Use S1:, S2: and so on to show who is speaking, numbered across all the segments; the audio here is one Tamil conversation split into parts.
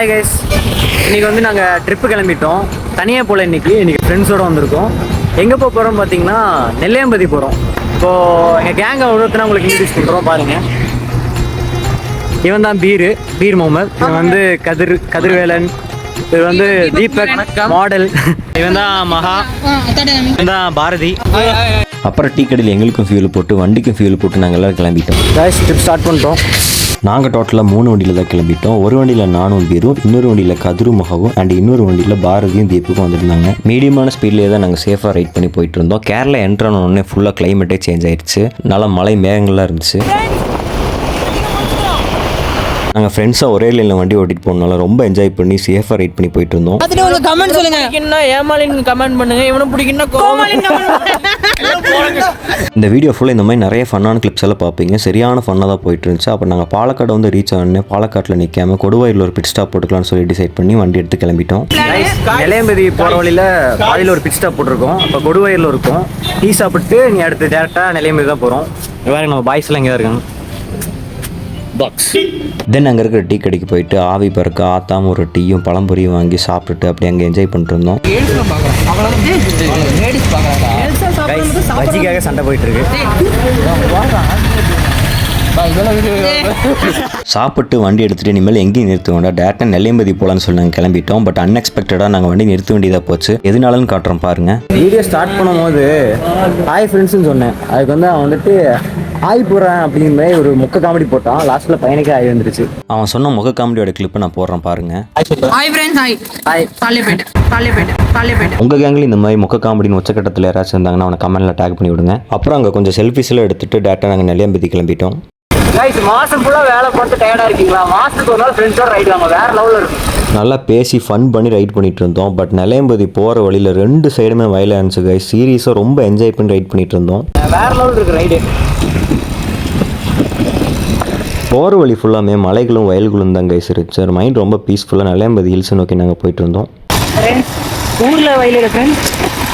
S1: ஹாய் கைஸ், இன்றைக்கி வந்து நாங்கள் ட்ரிப்பு கிளம்பிட்டோம். தனியாக போல் இன்றைக்கி ஃப்ரெண்ட்ஸோடு வந்திருக்கோம். எங்கே போக போகிறோம் பார்த்தீங்கன்னா நெல்லையம்பதி போகிறோம். இப்போது எங்கள் கேங்கை ஒருத்தனை உங்களுக்கு இன்ட்ரடியூஸ் பண்ணுறோம் பாருங்கள். இவன் தான் பீர் முகமது. இவன் வந்து கதிர்வேலன். இவர் வந்து தீபக் மாடல். இவன் தான் மகா. இவன் தான் பாரதி.
S2: அப்புறம் டீ கடையில் எங்களுக்கும் ஃபியூல் போட்டு வண்டிக்கும் ஃபியூல் போட்டு நாங்கள் எல்லோரும் கிளம்பிட்டோம்.
S1: கைஸ் ட்ரிப் ஸ்டார்ட் பண்ணுறோம்.
S2: நாங்கள் டோட்டலாக 3 வண்டியில் தான் கிளம்பிட்டோம். ஒரு வண்டியில் நானும் பீரும், இன்னொரு வண்டியில் கதிரும் மகவும் அண்ட் இன்னொரு வண்டியில் பாரதியும் தீபுக்கும் வந்துருந்தாங்க. மீடியமான ஸ்பீட்லேயே தான் நாங்கள் சேஃபாக ரைட் பண்ணி போயிட்டு இருந்தோம். கேரளா என்ட்ரான உடனே ஃபுல்லாக கிளைமேட்டே சேஞ்ச் ஆயிடுச்சு. நல்லா மழை மேகங்கள்லாம் இருந்துச்சு. நாங்கள் ஃப்ரெண்ட்ஸாக ஒரே லைனில் வண்டி ஓட்டிட்டு போனால ரொம்ப என்ஜாய் பண்ணி சேஃபாக ரைட் பண்ணி போயிட்டு இருந்தோம்.
S3: கமெண்ட் சொல்லுங்க, ஏமாலின்னு கமெண்ட் பண்ணுங்க, இவனும் பிடிக்குன்னா
S2: இந்த வீடியோ ஃபுல்லாக இந்த மாதிரி நிறைய ஃபன்னான கிளிப்ஸ் எல்லாம் பார்ப்பீங்க. சரியான ஃபன்னாக தான் போயிட்டு இருந்துச்சு. அப்போ நாங்கள் பாலக்காடு வந்து ரீச் ஆனோடனே பாலக்காட்டில் நிற்காம கொடுவாயூரில் ஒரு பிட் ஸ்டாப் போட்டுக்கலாம்னு சொல்லி டிசைட் பண்ணி வண்டி எடுத்து கிளம்பிட்டோம்.
S1: நெல்லையம்பதி போகிற வழியில் பாதியில் ஒரு பிட் ஸ்டாப் போட்டிருக்கோம். இப்போ கொடுவாயூரில் இருக்கும். டீ சாப்பிட்டு நீ அடுத்து டேரெக்டாக நெல்லையம்பதி தான் போகிறோம். வேறு நம்ம பாய்ஸ்லாம் இங்கே தான் இருக்காங்க.
S2: தென் அங்கே இருக்கிற டீ கடைக்கு போயிட்டு ஆவி பறக்க ஆத்தாம ஒரு டீயும் பழம்பொரியும் வாங்கி சாப்பிட்டுட்டு அப்படி அங்கே என்ஜாய் பண்ணிட்டு இருந்தோம்.
S1: பஜ்ஜிக்காக சண்டை போயிட்டு இருக்கு.
S2: சாப்பிட்டு வண்டி எடுத்துகிட்டு இனிமேல் எங்கேயும் நிறுத்த வேண்டாம், டேரெக்டாக நெல்லையம்பதி போகலான்னு சொல்லி நாங்கள் கிளம்பிட்டோம். பட் அன்எக்ஸ்பெக்டடாக நாங்கள் வண்டி நிறுத்த வேண்டியதாக போச்சு. எதுனாலும் காட்டுறோம் பாருங்கள்.
S1: வீடியோ ஸ்டார்ட் பண்ணும்போது ஹாய் ஃப்ரெண்ட்ஸ்னு சொன்னேன். அதுக்கு வந்து அவன் வந்துட்டு ஹாய் போடுறேன் அப்படிங்கிற மாதிரி ஒரு முக்க காமெடி போட்டான். லாஸ்ட்டில் பையனுக்கு ஹாய் வந்துருச்சு. அவன்
S2: சொன்ன முக காமெடியோட கிளிப்பை நான் போடுறேன் பாருங்கள். உங்கள் கேங்கில் இந்த மாதிரி முக காமெடின்னு உச்சக்கட்டத்தில் யாராச்சும் இருந்தாங்கன்னா அவனை கமெண்ட்டில் டேக் பண்ணி விடுங்க. அப்புறம் அங்கே கொஞ்சம் செல்ஃபிஸ்லாம் எடுத்துகிட்டு டேரெக்டாக நாங்கள் நெல்லையம்பதி கிளம்பிட்டோம்.
S1: கைஸ், மாதம் ஃபுல்லாக வேலை பார்த்து டயர்டாக இருக்கீங்களா? மாதத்துக்கு ஒரு நாள் ஃப்ரெண்ட்ஸோட ரைட் வாங்க, வேறு லெவலில் இருக்கும்.
S2: நல்லா பேசி ஃபன் பண்ணி ரைட் பண்ணிட்டு இருந்தோம். பட் நெல்லையம்பதி போகிற வழியில் 2 சைடுமே வயலாக இருந்துச்சு கைஸ். சீரியஸாக ரொம்ப என்ஜாய் பண்ணி ரைட் பண்ணிட்டு இருந்தோம்.
S1: வேறு லெவல் இருக்குது ரைடு.
S2: போகிற வழி ஃபுல்லாமே மலைகளும் வயல்களும் தான் கைஸ் இருந்துச்சு. ஒரு மைண்ட் ரொம்ப பீஸ்ஃபுல்லாக நெல்லையம்பதி ஹில்ஸை நோக்கி நாங்கள் போயிட்டு இருந்தோம்.
S3: ஊரில் வயலில் ஃப்ரெண்ட்ஸ்,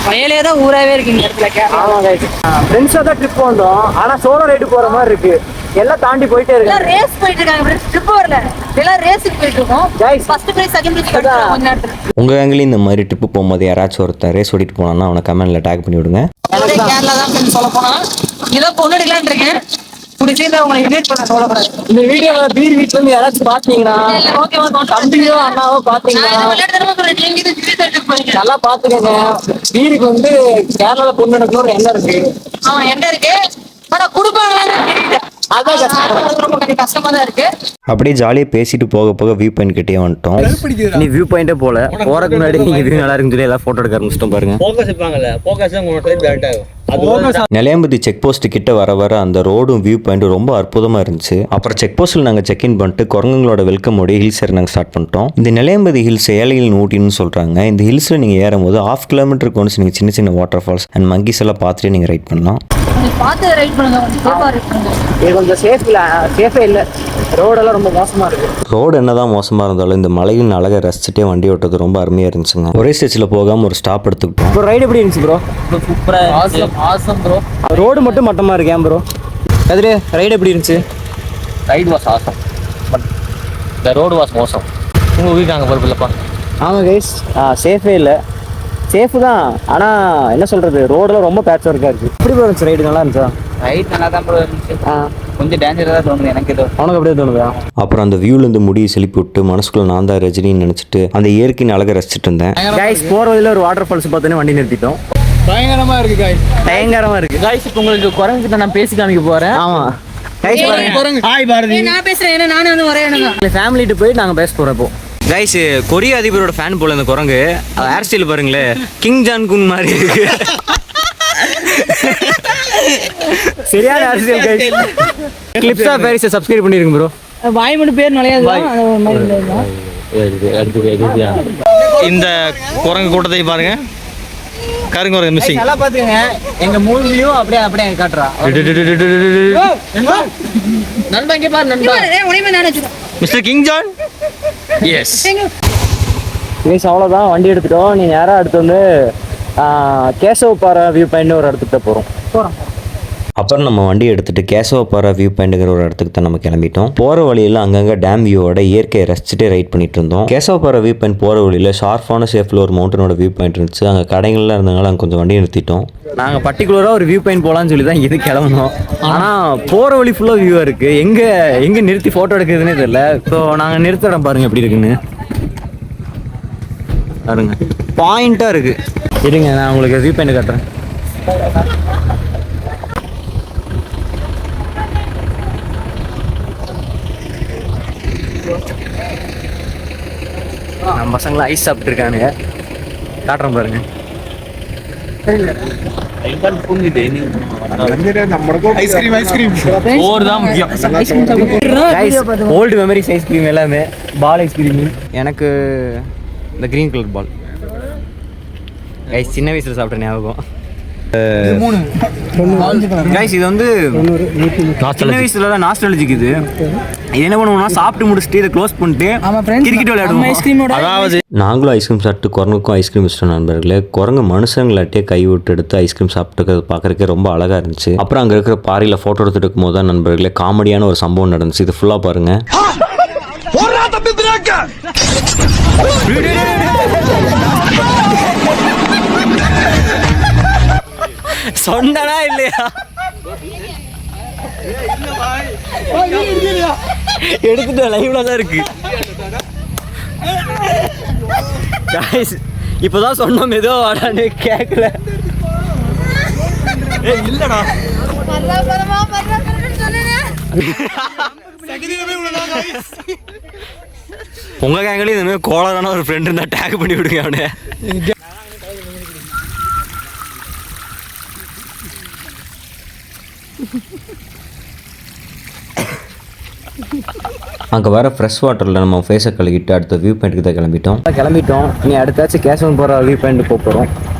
S3: வயலே தான் ஊராகவே இருக்கு இந்த இடத்துல.
S1: ஆமாம் கைஸ், ஃப்ரெண்ட்ஸாக தான் ட்ரிப் வந்தோம். ஆனால் சோலோ ரைடு போகிற மாதிரி இருக்குது. எல்லாம் தாண்டி போயிட்டே இருக்காங்க.
S3: ரேஸ் போயிட்டு இருக்காங்க ஃப்ரெண்ட்ஸ், ட்ரிப் வரல, எல்லாம் ரேஸுக்கு போயிட்டு இருக்கோம். ஃபர்ஸ்ட் பிரைஸ் செகண்ட் பிரைஸ் கொஞ்ச நேரத்துல.
S2: உங்க கேங்லயும் இந்த மாதிரி ட்ரிப் போகும்போது யாராச்சும் ஒருத்தர் ரேஸ் ஓடிட்டு போனான்னா அவனை கமெண்ட்ல டேக் பண்ணி விடுங்க.
S3: கேரளா தான் ஃப்ரெண்ட்ஸ் சொல்ல போனா இதோ பொண்ணுடிக்கலான்னு இருக்கேன். புடிச்சத உங்களை இன்வைட் பண்ண சொல்லக்கூடாது.
S1: இந்த வீடியோல பீர் வீட்ல இருந்து யாராச்சும் பாத்தீங்கன்னா தம்பியோ அண்ணாவோ பாத்தீங்கன்னா நல்லா பாத்துக்கோங்க. பீருக்கு வந்து கேரளால பொண்ணு எடுக்கணும் ஒரு எண்ணம் இருக்கு.
S3: எண்ணம் இருக்கு, ஆனா குடுப்பாங்களான்னு ரொம்ப கஷ்டமா தான் இருக்கு.
S2: அப்படியே ஜாலியாக பேசிட்டு போக போக வியூ பாயிண்ட் கிட்டே வந்துட்டோம்.
S1: நீ வியூ பாயிண்டே போல போறதுக்கு முன்னாடி நீங்க வியூ நல்லா இருக்குன்னு சொல்லி எல்லாம் போட்டோ எடுக்க ஆரம்பிச்சிட்டோம் பாருங்க.
S2: நெல்லையம்பதி செக் போஸ்ட் கிட்ட வர வர அந்த ரோடும் வியூ பாயிண்ட்டும் ரொம்ப அற்புதமாக இருந்துச்சு. அப்புறம் செக் போஸ்ட்டில் நாங்கள் செக் இன் பண்ணிட்டு குரங்குங்களோட வெல்கமோட ஹில்ஸ் ஏற நாங்கள் ஸ்டார்ட் பண்ணிட்டோம். இந்த நெல்லையம்பதி ஹில்ஸ் ஏழைகள் ஊட்டின்னு சொல்கிறாங்க. இந்த ஹில்ஸில் நீங்கள் ஏறும் போது 1/2 கிலோமீட்டருக்கு ஒன்று நீங்கள் சின்ன சின்ன வாட்டர் ஃபால்ஸ் அண்ட் மங்கீஸ் எல்லாம் பார்த்துட்டு நீங்கள் ரைட் பண்ணலாம்.
S1: கொஞ்சம் சேஃபே இல்லை, ரோடெல்லாம் ரொம்ப மோசமா இருக்கு.
S2: ரோடு என்னதான் மோசமாக இருந்தாலும் இந்த மலையின் அழகை ரசிச்சுட்டே வண்டி ஓட்டுறது ரொம்ப அருமையாக இருந்துச்சுங்க. ஒரே ஸ்டேஜில் போகாமல் ஒரு ஸ்டாப் எடுத்துக்கிட்டோம்.
S1: ப்ரோ ரைடு எப்படி இருந்துச்சு ப்ரோ?
S3: Awesome bro.
S1: ரோடு மட்டும் மட்டமா இருக்கு ஏன் ப்ரோ? அதிலே ரைடு எப்படி இருந்துச்சு?
S4: Ride was awesome, but the road was மோசம். உங்கள் வீட்டாங்க பொறுப்பில்லப்பா.
S1: ஆமாம் கைஸ், சேஃபே இல்லை. சேஃபு தான், ஆனால் என்ன சொல்கிறது, ரோடெல்லாம் ரொம்ப பேட்ச் ஒர்க்காக இருக்குது. எப்படி ப்ரோ இருந்துச்சு ரைடு? நல்லா இருந்துச்சா?
S4: ரைட் நல்லா தான் ப்ரோ இருந்துச்சு. கொஞ்சம் டேஞ்சராக தான் தோணுது எனக்கு. ஏதோ
S1: அவனுக்கு அப்படியே தோணுதா?
S2: அப்புறம் அந்த வியூலேருந்து முடியை செலுப்பி விட்டு மனசுக்குள்ள நான் தான் ரஜினின்னு நினச்சிட்டு அந்த இயற்கையின் அழகை ரசிச்சுட்டு இருந்தேன்.
S1: கைஸ், போகிற வழியில் ஒரு வாட்டர் ஃபால்ஸ் பார்த்தோன்னே வண்டி நிறுத்திட்டோம்.
S4: பயங்கரமாக இருக்குது கைஸ்,
S1: பயங்கரமாக இருக்குது
S4: கைஸ். இப்போ உங்களுக்கு குரங்கிட்ட நான் பேசி காமிக்க போகிறேன்.
S1: ஆமாம் கைஸ், பாருங்க.
S4: ஹாய் பாரதி.
S3: நான் பேசுறேன், ஏன்னா நானும் வந்து ஒரே இடம்
S1: ஃபேமிலிட்டு போய் நாங்கள் பேச போகிறோம். இப்போ கைஸ், கொரிய அதிபரோட ஃபேன் போல இந்த குரங்கு. அது ஹேர் ஸ்டைல் பாருங்களேன், கிங் ஜான் குன் மாதிரி இருக்கு. சரியான hair style guys. Clips of பாரிஸை சப்ஸ்கிரைப் பண்ணிருங்க ப்ரோ.
S3: வாய் மட்டும் பேர் நுழையாது.
S4: இந்த குரங்கு கூட்டத்தை பாருங்க, கருங்குரங்கு மிஸ்ஸிங்.
S1: நல்லா பாத்துக்கங்க, எங்க மூவியும் அப்படியே அப்படியே காட்டுறா.
S3: நண்பா இங்க பாரு நண்பா. உனிமே நான் வெச்சுறேன்.
S4: Mister Kim Jong. Yes
S1: guys, அவ்வளோதான், வண்டி எடுத்துட்டோம். நீ நேராக அடுத்து வந்து கேசவ பாறை வியூ பாயிண்ட் ஒரு இடத்துக்கிட்ட போகிறோம்.
S2: அப்புறம் நம்ம வண்டியை எடுத்துகிட்டு கேசவப்பாறை வியூ பாயிண்ட்டுங்கிற ஒரு இடத்துக்கு தான் நம்ம கிளம்பிட்டோம். போகிற வழியில் அங்கங்கே டேம் வியூவோட இயற்கையை ரசிச்சுட்டு ரைட் பண்ணிட்டு இருந்தோம். கேசவப்பாறை வியூ பாயிண்ட் போகிற வழியில் ஷார்ப்பான ஷேப்பில் ஒரு மவுண்டனோட வியூ பாயிண்ட் இருந்துச்சு. அங்கே கடைகள்லாம் இருந்தனால அங்கே கொஞ்சம் வண்டியை நிறுத்திட்டோம்.
S1: நாங்கள் பர்டிகுலராக ஒரு வியூ பாயிண்ட் போகலான்னு சொல்லி தான் இது கிளம்புனோம். ஆனால் போகிற வழி ஃபுல்லாக வியூவாக இருக்குது. எங்கே நிறுத்தி ஃபோட்டோ எடுக்கிறதுனே தெரியல. ஸோ நாங்கள் நிறுத்த இடம் பாருங்கள் எப்படி இருக்குன்னு பாருங்க. பாயிண்ட்டாக இருக்குது. இருங்க நான் உங்களுக்கு வியூ பாயிண்ட் காட்டுறேன். நம்ம பசங்களாம் ஐஸ் சாப்பிட்ருக்கானுங்க. காட்டுறேன் பாருங்க. ஓல்டு மெமரிஸ் ஐஸ்கிரீம் எல்லாமே. பால் ஐஸ்கிரீம் எனக்கு இந்த கிரீன் கலர் பால் கைஸ் சின்ன வயசுல சாப்பிட்ட ஞாபகம். கைஸ் இது வந்து சின்ன வயசுல நாஸ்டாலஜிக். இது என்ன பண்ணுவோம்னா சாப்பிட்டு முடிச்சுட்டு இதை க்ளோஸ் பண்ணிட்டு கிரிக்கெட் விளையாடுவோம்.
S2: அதாவது நாங்களும் ஐஸ்கிரீம் சாப்பிட்டு குரங்குக்கும் ஐஸ்கிரீம் இஷ்டம் நண்பர்களே. குரங்கு மனுஷங்களாட்டே கை விட்டு எடுத்து ஐஸ்கிரீம் சாப்பிட்டு பார்க்கறதுக்கே ரொம்ப அழகாக இருந்துச்சு. அப்புறம் அங்கே இருக்கிற பாறையில் ஃபோட்டோ எடுத்துட்டு இருக்கும் போது தான் நண்பர்களே காமெடியான ஒரு சம்பவம் நடந்துச்சு. இது ஃபுல்லாக பாருங்க.
S1: சொன்னா இல்லையா எடுத்துட்டு லைவ்ல தான் இருக்கு. இப்பதான் சொன்னோம் ஏதோ வாடான்னு கேட்கல. இல்லடா உங்க கேங்களையும் இந்த மாதிரி கோளாறான ஒரு ஃப்ரெண்ட் இருந்தா டேக் பண்ணி விடுங்க அவனை.
S2: அங்கே வர ஃப்ரெஷ் வாட்டரில் நம்ம ஃபேஸை கழுவிட்டு அடுத்த வியூ பாயிண்ட்டுக்கு தான் கிளம்பிட்டோம். நீ அடுத்தாச்சும் கேசவன் போகிற வியூ பாயிண்ட் போகிறோம்.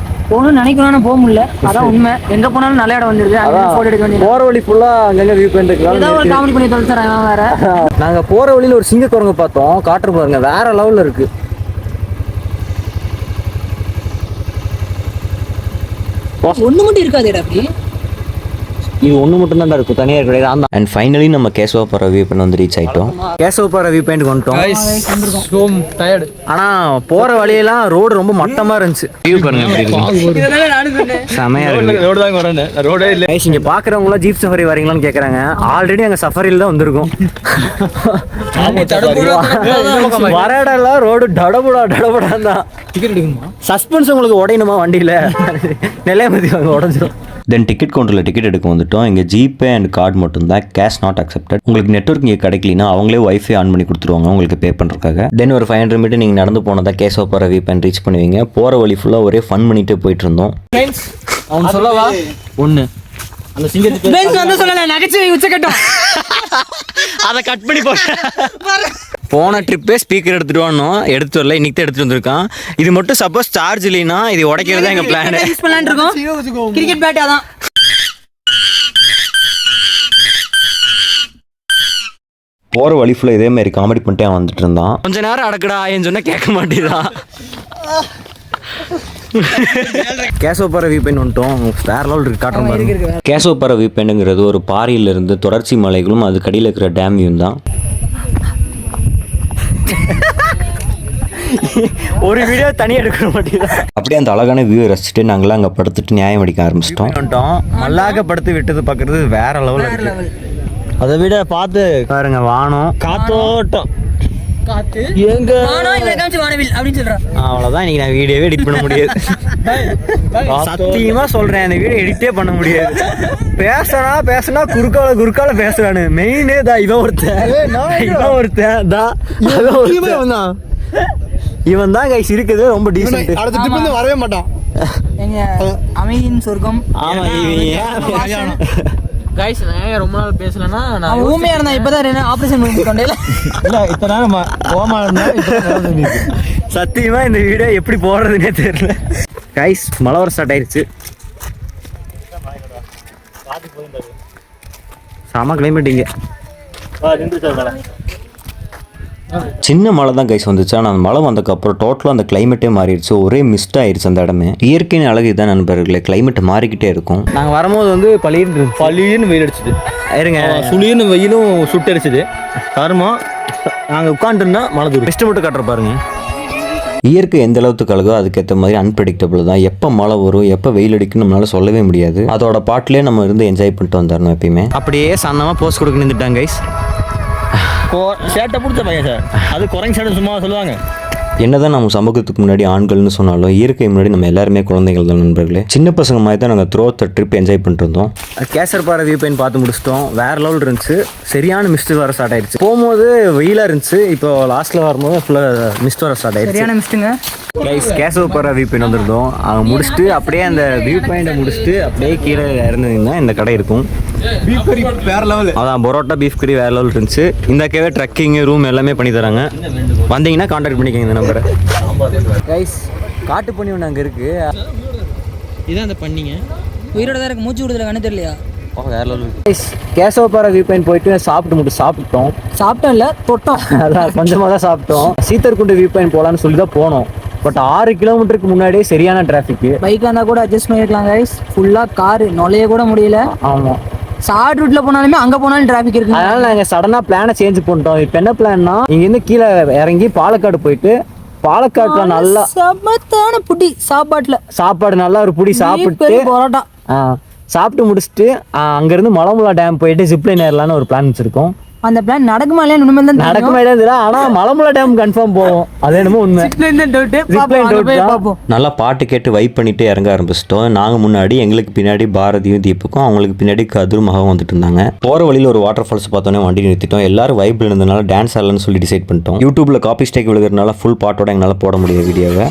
S3: போகணும்னு நினைக்கணும் போக முடியல. அதான் உண்மை. எங்க போனாலும் நல்ல இடம் வந்துருது. போட்டோ எடுக்க வேண்டியது.
S1: போகிற வழி ஃபுல்லாக அங்கங்கே வியூ பாயிண்ட் இருக்கலாம்.
S3: காமெடி பண்ணி தொலைச்சாங்க வேற.
S1: நாங்கள் போகிற வழியில் ஒரு சிங்க குரங்கு பார்த்தோம். காட்டுற பாருங்க வேற லெவலில் இருக்கு.
S3: ஒன்று மட்டும் இருக்காது அப்படி.
S1: இது ஒன்று மட்டும் தான் இருக்கும், தனியாக கிடையாது.
S2: அண்ட் ஃபைனலி நம்ம கேசவப்பாறை வியூ பாயிண்ட் வந்து ரீச் ஆகிட்டோம்.
S1: கேசவப்பாறை வியூ பாயிண்ட் வந்துட்டோம். ஆனால் போகிற வழியெல்லாம் ரோடு ரொம்ப மட்டமாக இருந்துச்சு. வியூ பாருங்க எப்படி இருக்கு. செமையாக இருக்கு. இங்கே பார்க்குறவங்களாம் ஜீப் சஃபாரி வரீங்களான்னு கேட்குறாங்க. ஆல்ரெடி அங்கே சஃபாரியில் தான் வந்திருக்கோம். வர இடம்லாம் ரோடு டடபுடான் தான். சஸ்பென்ஸ் உங்களுக்கு உடையணுமா வண்டியில்? நெல்லையம்பதி வாங்க உடஞ்சிடும்.
S2: தென் டிக்கெட் கவுண்டரில் டிக்கெட் எடுக்க வந்துட்டோம். இங்கே ஜிபே அண்ட் கார்டு மட்டும்தான், கேஷ் நாட் அக்செப்டட். உங்களுக்கு நெட்வொர்க் இங்கே கிடைக்கலனா அவங்களே வைஃபை ஆன் பண்ணி கொடுத்துருவாங்க உங்களுக்கு பே பண்ணுறதுக்காக. தென் ஒரு 500 மீட்டர் நீங்கள் நடந்து போனதா கேசவப்பாறை வியூ பாயிண்ட் ரீச் பண்ணுவீங்க. போகிற வழி ஃபுல்லாக ஒரே ஃபன் பண்ணிட்டு போயிட்டு இருந்தோம்.
S1: அவன் சொல்லவா ஒன்று அந்த சிங்கத்துக்கு
S3: நகைச்சுவை உச்சக்கட்டம்.
S1: அதை கட் பண்ணி போன ட்ரிப்பே ஸ்பீக்கர் எடுத்துட்டு வரணும், எடுத்து வரல. இன்னைக்கு தான் எடுத்துட்டு வந்திருக்கான். இது மட்டும் சப்போஸ் சார்ஜ் இல்லைன்னா இது உடைக்கிறது தான் எங்க பிளான்.
S3: கிரிக்கெட் பேட் அதான்.
S2: போகிற வழி ஃபுல்லாக இதே மாதிரி காமெடி பண்ணிட்டே வந்துட்டு இருந்தான்.
S1: கொஞ்ச நேரம் அடக்கடா ஏன்னு சொன்னா கேட்க மாட்டேதான். கேசவப்பாறை வியூ பாயிண்ட் வந்துட்டோம். வேற லெவல் இருக்கு. காட்டுற பாருங்க.
S2: கேசவப்பாறை வியூ பாயிண்ட்ங்கிறது ஒரு பாறையிலிருந்து தொடர்ச்சி மலைகளும் அதுக்கு அடியில் இருக்கிற டேம் வியூ தான்.
S1: ஒரு வீடியோ தனியாக எடுக்க மாட்டேங்குது.
S2: அப்படியே அந்த அழகான வியூ ரசிச்சுட்டு நாங்களாம் அங்கே படுத்துட்டு நியாயம் அடிக்க ஆரம்பிச்சிட்டோம்.
S1: மல்லாக்க படுத்து விட்டது பார்க்கறது வேற லெவல் இருக்கு. அதை விட பார்த்து பாருங்க வானம் காத்தோட்டம். அவ்வளவுதான். இன்னைக்கு நான் வீடியோவே எடிட் பண்ண முடியாது. சத்தியமா சொல்றேன், அந்த வீடியோ எடிட்டே பண்ண முடியாது. பேசினா குறுக்கால பேசுறானு. மெயினே தான் இவன் ஒருத்தன் இவன் தான் கைஸ் இருக்குது. ரொம்ப டீசன்ட்.
S5: அடுத்த ட்ரிப் வந்து வரவே மாட்டான்.
S3: அமைதியின் சொர்க்கம்.
S1: ஆமா
S4: கைஸ் நான் ரொம்ப நாள் பேசலன்னா
S3: நான் ஊமையா இருந்தா இப்பதான் ஆபரேஷன் பண்ணி கொண்டேல.
S1: இல்ல இத்தனை நாள் ஓமா இருந்தா சத்தியமா இந்த வீடியோ எப்படி போடுறதுன்னே தெரியல. கைஸ் மழை வர ஸ்டார்ட் ஆயிடுச்சு. செம கிளைமேட் இங்க.
S2: சின்ன மழை தான் கைஸ் வந்துச்சு. ஆனால் அந்த மழை வந்ததுக்கப்புறம் டோட்டலாக அந்த கிளைமேட்டே மாறிடுச்சு. ஒரே மிஸ்ட் ஆயிடுச்சு அந்த இடமே. இயற்கையின் அழகு இதான் நண்பர்களே, கிளைமேட் மாறிக்கிட்டே இருக்கும்.
S1: நாங்கள் வரும்போது வந்து
S4: பளின்னு வெயில் அடிச்சுது,
S1: இருங்க
S4: சுளின்னு வெயிலும் சுட்டரிச்சுது. காரணமா நாங்கள் உட்காந்துருந்தா மழை தூரம்
S1: பெஸ்ட்டு மட்டும் கட்டுற பாருங்க.
S2: இயற்கை எந்த அளவுக்கு அழகோ அதுக்கேற்ற மாதிரி அன்பிரடிக்டபிள் தான். எப்போ மழை வரும் எப்போ வெயில் அடிக்கும் நம்மளால சொல்லவே முடியாது. அதோட பாட்டிலே நம்ம இருந்து என்ஜாய் பண்ணிட்டு வந்துடணும் எப்பயுமே.
S1: அப்படியே சன்னமாக போஸ்ட் கொடுக்க நின்றுட்டாங்க கைஸ்.
S4: சேட்டை பிடிச்ச பையன் சார், அது குறைங்க சேட்டை சும்மா சொல்லுவாங்க.
S2: என்னதான் நம்ம சமூகத்துக்கு முன்னாடி ஆண்கள்னு சொன்னாலும் இயற்கை முன்னாடி நம்ம எல்லாருமே குழந்தைகள் தான் நண்பர்களே. சின்ன பசங்க மாதிரி தான் நாங்கள் த்ரூ த ட்ரிப் என்ஜாய் பண்ணிட்டு இருந்தோம்.
S1: கேசர்பாறை வியூ பாயிண்ட் பார்த்து முடிச்சிட்டோம். வேற லெவல் இருந்துச்சு. சரியான மிஸ்ட் வர ஸ்டார்ட் ஆயிடுச்சு. போகும்போது வெயிலாக இருந்துச்சு, இப்போ லாஸ்ட்டில் வரும்போது ஃபுல்லாக மிஸ்ட் வர ஸ்டார்ட் ஆயிடுச்சு.
S3: சரியான மிஸ்ட்டுங்க
S1: கைஸ். கேசவப்பாறை வியூ பாயிண்ட் வந்திருந்தோம். அவங்க முடிச்சுட்டு அப்படியே அந்த வியூ பாயிண்டை முடிச்சுட்டு அப்படியே கீழே இறந்துங்கன்னா இந்த கடை இருக்கும்.
S5: பீஃப் கறி வேற லெவல்.
S1: அதான் பரோட்டா பீஃப் கறி வேற லெவல் இருந்துச்சு. இந்த கேவே ட்ரக்கிங் ரூம் எல்லாமே பண்ணி தராங்க. வந்தீங்கன்னா கான்டாக்ட் பண்ணிக்கோங்க இந்த நம்பரை. கைஸ் காட்டு பண்ணி ஒன்று அங்கே இருக்கு.
S3: இதான் அந்த பண்ணிங்க உயிரோட தான் இருக்கு. மூச்சு விடுதல கண்ணு தெரியலையா?
S1: வேற லெவல். கைஸ் கேசவப்பாறை வியூ பாயிண்ட் போயிட்டு சாப்பிட்டோம்.
S3: சாப்பிட்டோம் இல்லை தொட்டோம்.
S1: அதான் கொஞ்சமாக தான் சாப்பிட்டோம். சீத்தர்குண்டு வியூ பாயிண்ட் போகலான்னு சொல்லி தான் போனோம். பட் 6 கிலோமீட்டருக்கு முன்னாடியே சரியான டிராஃபிக்.
S3: பைக்காக இருந்தால் கூட அட்ஜஸ்ட் பண்ணிருக்கலாம் கைஸ். ஃபுல்லாக காரு நுழைய கூட முடியல.
S1: ஆமாம்.
S3: ஷார்ட் ரூட்ல போனாலுமே அங்கே போனாலும் டிராஃபிக் இருக்கு.
S1: அதனால நாங்கள் சடனாக பிளானை சேஞ்ச் பண்ணிட்டோம். இப்போ என்ன பிளான்னா இங்கேருந்து கீழே இறங்கி பாலக்காடு போயிட்டு பாலக்காட்டுல நல்லா
S3: சமத்தான புடி
S1: சாப்பாடு நல்லா ஒரு புடி சாப்பிட்டு
S3: பரோட்டா
S1: சாப்பிட்டு முடிச்சுட்டு அங்கேருந்து மலமுலா டேம் போயிட்டு ஜிப்லைன் ஏறலான்னு ஒரு பிளான் வச்சிருக்கோம்.
S3: அந்த பிளான் நடக்குமா இல்லையா? இனிமேல் தான்
S1: நடக்குமா இல்லையா? ஆனால் மலமுலா டேம் கன்ஃபார்ம் போவோம். அது என்னமோ உண்மை.
S2: நல்லா பாட்டு கேட்டு வைப் பண்ணிட்டு இறங்க ஆரம்பிச்சிட்டோம். நாங்கள் முன்னாடி எங்களுக்கு பின்னாடி பாரதியும் தீபக்கும், அவங்களுக்கு பின்னாடி கதிரும் மகவும் வந்துட்டு இருந்தாங்க. போகிற வழியில் ஒரு வாட்டர் ஃபால்ஸ் பார்த்தோன்னே வண்டி நிறுத்திட்டோம். எல்லாரும் வைப்பில் இருந்ததுனால டான்ஸ் ஆடலான்னு சொல்லி டிசைட் பண்ணிட்டோம். யூடியூப்ல காப்பி ஸ்டேக் விழுகிறதுனால ஃபுல் பாட்டோட எங்களால் போட முடியாது வீடியோவை.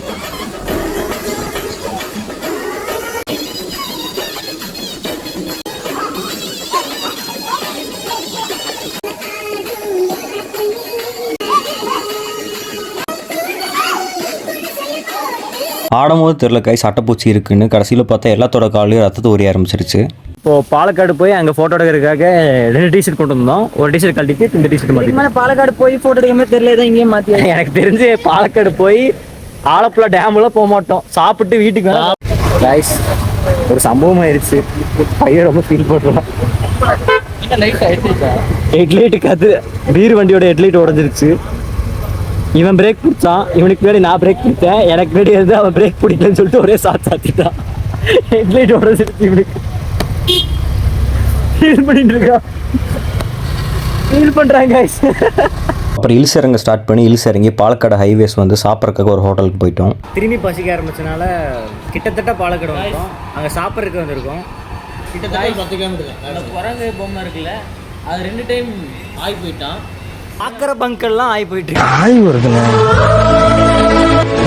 S2: ஆடும்போது தெரில கைஸ் அட்டைப்பூச்சி இருக்குன்னு. கடைசியில் பார்த்தா எல்லாத்தோட காலையும் ரத்தத்தை உரிய ஆரம்பிச்சிருச்சு.
S1: இப்போது பாலக்காடு போய் அங்கே ஃபோட்டோ எடுக்கிறதுக்காக 2 டிஷர்ட் கொண்டு வந்தோம். ஒரு டிஷர்ட் கழட்டிட்டு இந்த டிஷர்ட் மாற்றி.
S3: பாலக்காடு போய் ஃபோட்டோ எடுக்காம தெரியல இங்கேயே மாற்றி.
S1: எனக்கு தெரிஞ்சு பாலக்காடு போய் ஆலப்புழா டேம்லாம் போக மாட்டோம். சாப்பிட்டு வீட்டுக்கு கைஸ் ஒரு சம்பவம் ஆயிடுச்சு. பையன் ரொம்ப ஃபீல் பண்ணுறான். ஹெட்லைட்டு கத்து பீர் வண்டியோட ஹெட்லைட் உடஞ்சிருச்சு. இவன் பிரேக் பிடிச்சான். இவனுக்கு முன்னாடி நான் பிரேக் பிடிச்சேன். எனக்கு முன்னாடி இருந்து அவன் பிரேக் பிடிக்கலன்னு சொல்லிட்டு ஒரே சாத்திட்டான். ஹெட்லைட் உடஞ்சிருச்சு. இவனுக்கு ஃபீல் பண்ணிட்டு இருக்கான். ஃபீல் பண்ணுறாங்க கைஸ்.
S2: அப்புறம் ஹில்ஸ் இறங்க ஸ்டார்ட் பண்ணி ஹில்ஸ் இறங்கி பாலக்காடு ஹைவேஸ் வந்து சாப்பிட்றதுக்காக ஒரு ஹோட்டலுக்கு போயிட்டோம்.
S1: திரும்பி பசிக்க ஆரம்பிச்சனால கிட்டத்தட்ட பாலக்காடு வந்தோம். அங்கே சாப்பிட்றதுக்கு வந்திருக்கோம்.
S4: கிட்டத்தட்ட 10 கிலோமீட்டர். குரங்கு பொம்மை இருக்குல்ல, அது 2 டைம் ஆகி போயிட்டான்.
S1: ஆக்கிற பங்கெல்லாம் ஆகி போயிட்டு இருக்கு.
S5: ஆய் வருதுங்க.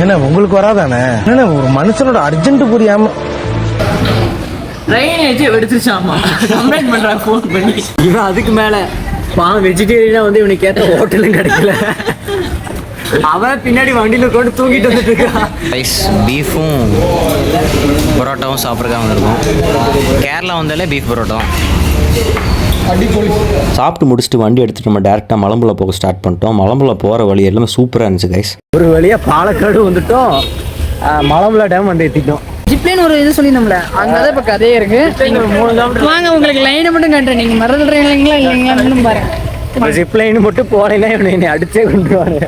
S5: ஏன்னா உங்களுக்கு வராதானே? ஏன்னா ஒரு மனுஷனோட அர்ஜென்ட் புரியாம
S3: ட்ரைனேஜ் வெடிச்சிருச்சாமா கம்ப்ளைண்ட் பண்றாங்க ஃபோன் பண்ணி.
S1: இவன் அதுக்கு மேலே வெஜிடேரியனாக வந்து இவனுக்கு ஏற்ற ஹோட்டலும் கிடைக்கல. அவன் பின்னாடி வண்டியில் கொண்டு தூங்கிட்டு வந்துட்டு இருக்கான்.
S6: ரைஸ் பீஃபும் பரோட்டாவும் சாப்பிட்றதுக்காக வந்திருக்கோம். கேரளா வந்தாலே பீஃப் பரோட்டா தான்.
S2: சாப்பிட்டு முடிச்சுட்டு வண்டி எடுத்துட்டு நம்ம டேரெக்டாக மலம்புழா போக ஸ்டார்ட் பண்ணிட்டோம். மலம்புழா போகிற வழி எல்லாமே சூப்பராக இருந்துச்சு கைஸ்.
S1: ஒரு வழியாக பாலக்காடு வந்துட்டோம். மலம்புழா டேம் வந்து எத்திட்டோம்.
S3: ஜிப்லைன் ஒரு இது சொல்லியிருந்தோம்ல, அங்கதான் இப்ப கதையே இருக்கு. 3 கிலோமீட்டர் வாங்க, உங்களுக்கு லைனை மட்டும் காட்டுறேன். நீங்க மறந்துடுறீங்களா இல்லைங்களான்னு பாருங்க.
S1: ஜிப்லைன் மட்டும் போனேன்னா இவனை அடிச்சே கொண்டுருவாரு.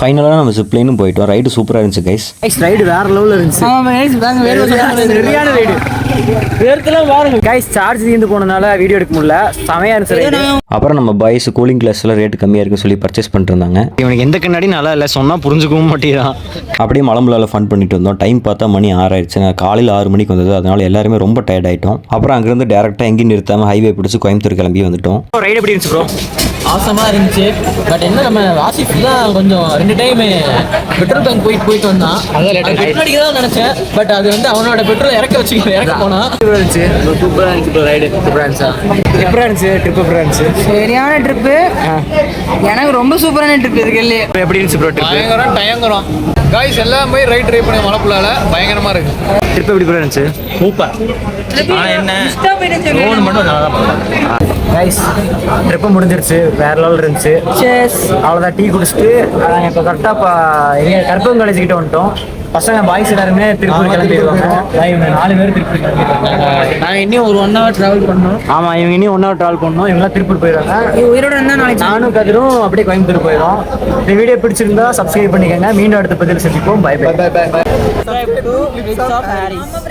S2: ஃபைனலாக நம்ம ஜிப்லைனும் போயிட்டோம். ரைடு சூப்பராக இருந்துச்சு கைஸ்.
S1: ரைடு வேற லெவலில் இருந்துச்சு. சரியான ரைடு. வேர்த்தெல்லாம் பாருங்க கைஸ். சார்ஜ் தீர்ந்து போனதுனால வீடியோ எடுக்க முடியல. செமையா இருந்துச்சு.
S2: அப்புறம் நம்ம பாய்ஸ் கூலிங் கிளாஸ்ல ரேட்டு கம்மியாக இருக்குன்னு சொல்லி பர்ச்சேஸ் பண்ணிட்டு இருந்தாங்க.
S1: இவனுக்கு எந்த கண்ணாடி நல்லா இல்லை, சொன்னால் புரிஞ்சுக்கவும் மாட்டேங்கிறான்.
S2: அப்படியே மலம்புலால ஃபன் பண்ணிட்டு வந்தோம். டைம் பார்த்தா மணி 6 ஆயிடுச்சு. நான் காலையில் 6 மணிக்கு வந்தது, அதனால எல்லாருமே ரொம்ப டயர்ட் ஆகிட்டோம். அப்புறம் அங்கேருந்து டேரெக்டாக எங்கேயும் நிறுத்தாமல் ஹைவே பிடிச்சி கோயம்புத்தூர் கிளம்பி வந்துட்டோம்.
S1: ரைடு எப்படி இருந்துச்சு ப்ரோ?
S3: ஆசமாக இருந்துச்சு. பட் என்ன நம்ம ஆசிஃப் தான் கொஞ்சம் 2 டைம் பெட்ரோல் பங்க் போயிட்டு வந்தான். பெட்ரோல் அடிக்க தான் நினச்சேன். பட் அது வந்து அவனோட பெட்ரோல் இறக்க போனான்.
S1: சூப்பராக இருந்துச்சு ரைடு. சூப்பராக இருந்துச்சு.
S3: சரியான ட்ரிப்பு. எனக்கு ரொம்ப சூப்பரான ட்ரிப் இருக்குல்லையே.
S1: எப்படி இருந்துச்சு ப்ரோ ட்ரிப்?
S5: பயங்கரம் காய்ஸ். எல்லாம் போய் ரைட் ட்ரை பண்ணி மலைப்புள்ளால பயங்கரமா இருக்கு.
S1: ட்ரிப் எப்படி ப்ரோ இருந்துச்சு?
S4: சூப்பர். ஆனால் என்ன ரோடு மட்டும் நல்லா தான் பண்ணுவாங்க.
S1: கைஸ் ட்ரிப்பு முடிஞ்சிருச்சு, வேற லெவல் இருந்துச்சு. அவ்வளோதான், டீ குடிச்சிட்டு நாங்கள் இப்போ கரெக்டாக இப்போ எங்கள் கற்பகம் காலேஜ் கிட்ட வந்துட்டோம். பசங்க பாய்ஸ் எல்லாருமே திருப்பூர் கிளம்பிடுவாங்க. இவங்க 4 பேர் திருப்பூர் கிளம்பிடுவாங்க.
S3: நாங்கள் இன்னும் ஒரு 1 hour ட்ராவல் பண்ணோம்.
S1: ஆமாம், இவங்க இன்னும் 1 hour ட்ராவல் பண்ணோம். இவங்களாம் திருப்பூர் போயிடுவாங்க.
S3: உயிரோட இருந்தால் நாளைக்கு
S1: நானும் கதிரும் அப்படியே கோயம்புத்தூர் போயிடும். இந்த வீடியோ பிடிச்சிருந்தா சப்ஸ்கிரைப் பண்ணிக்கோங்க. மீண்டும் அடுத்த பதில் சந்திப்போம். Bye bye.
S3: subscribe to Bits of Harris.